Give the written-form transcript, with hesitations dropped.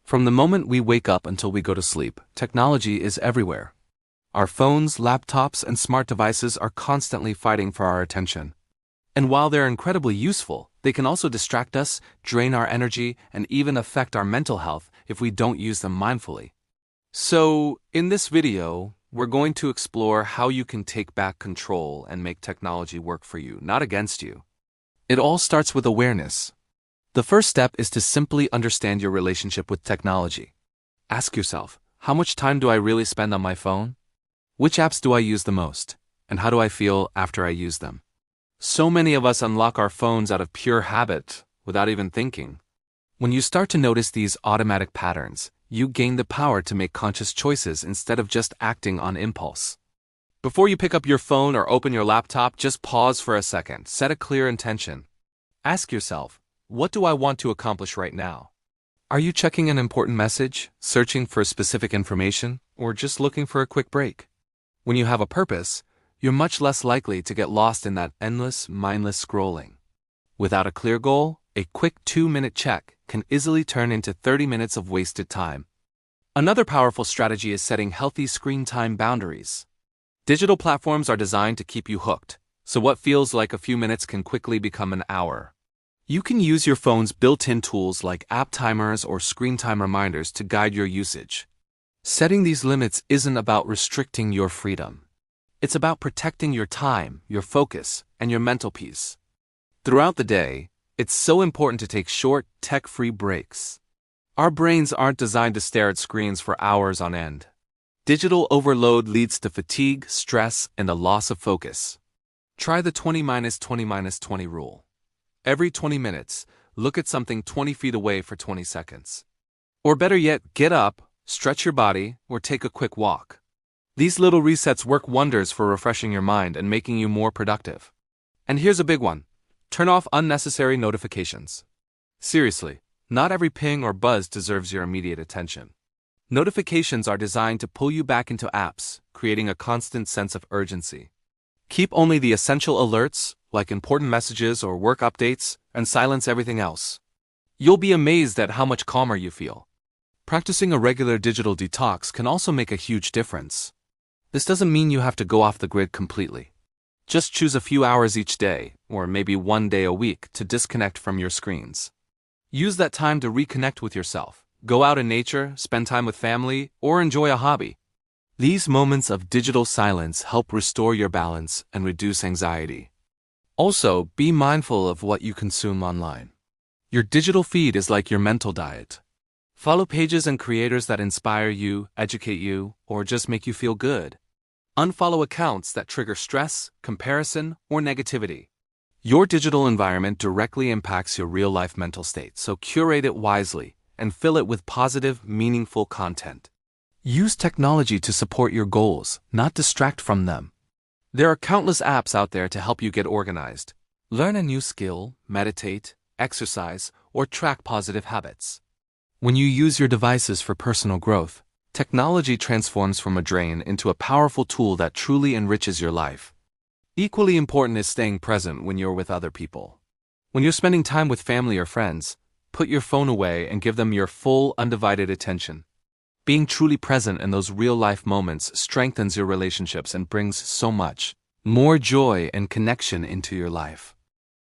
From the moment we wake up until we go to sleep, technology is everywhere. Our phones, laptops, and smart devices are constantly fighting for our attention. And while they're incredibly useful, they can also distract us, drain our energy, and even affect our mental health if we don't use them mindfully. So, in this video, we're going to explore how you can take back control and make technology work for you, not against you. It all starts with awareness. The first step is to simply understand your relationship with technology. Ask yourself, how much time do I really spend on my phone? Which apps do I use the most? And how do I feel after I use them? So many of us unlock our phones out of pure habit, without even thinking. When you start to notice these automatic patterns, you gain the power to make conscious choices instead of just acting on impulse. Before you pick up your phone or open your laptop, just pause for a second. Set a clear intention. Ask yourself, what do I want to accomplish right now? Are you checking an important message, searching for specific information, or just looking for a quick break? When you have a purpose, you're much less likely to get lost in that endless, mindless scrolling. Without a clear goal, a quick 2-minute check can easily turn into 30 minutes of wasted time. Another powerful strategy is setting healthy screen time boundaries. Digital platforms are designed to keep you hooked, so what feels like a few minutes can quickly become an hour. You can use your phone's built-in tools like app timers or screen time reminders to guide your usage. Setting these limits isn't about restricting your freedom. It's about protecting your time, your focus, and your mental peace. Throughout the day, it's so important to take short, tech-free breaks. Our brains aren't designed to stare at screens for hours on end. Digital overload leads to fatigue, stress, and a loss of focus. Try the 20-20-20 rule. Every 20 minutes, look at something 20 feet away for 20 seconds. Or better yet, get up, stretch your body, or take a quick walk. These little resets work wonders for refreshing your mind and making you more productive. And here's a big one. Turn off unnecessary notifications. Seriously, not every ping or buzz deserves your immediate attention. Notifications are designed to pull you back into apps, creating a constant sense of urgency. Keep only the essential alerts, like important messages or work updates, and silence everything else. You'll be amazed at how much calmer you feel. Practicing a regular digital detox can also make a huge difference. This doesn't mean you have to go off the grid completely. Just choose a few hours each day, or maybe one day a week, to disconnect from your screens. Use that time to reconnect with yourself. Go out in nature, spend time with family, or enjoy a hobby. These moments of digital silence help restore your balance and reduce anxiety. Also, be mindful of what you consume online. Your digital feed is like your mental diet. Follow pages and creators that inspire you, educate you, or just make you feel good. Unfollow accounts that trigger stress, comparison, or negativity. Your digital environment directly impacts your real-life mental state, so curate it wisely and fill it with positive, meaningful content. Use technology to support your goals, not distract from them. There are countless apps out there to help you get organized. Learn a new skill, meditate, exercise, or track positive habits. When you use your devices for personal growth, technology transforms from a drain into a powerful tool that truly enriches your life. Equally important is staying present when you're with other people. When you're spending time with family or friends, put your phone away and give them your full, undivided attention. Being truly present in those real-life moments strengthens your relationships and brings so much more joy and connection into your life.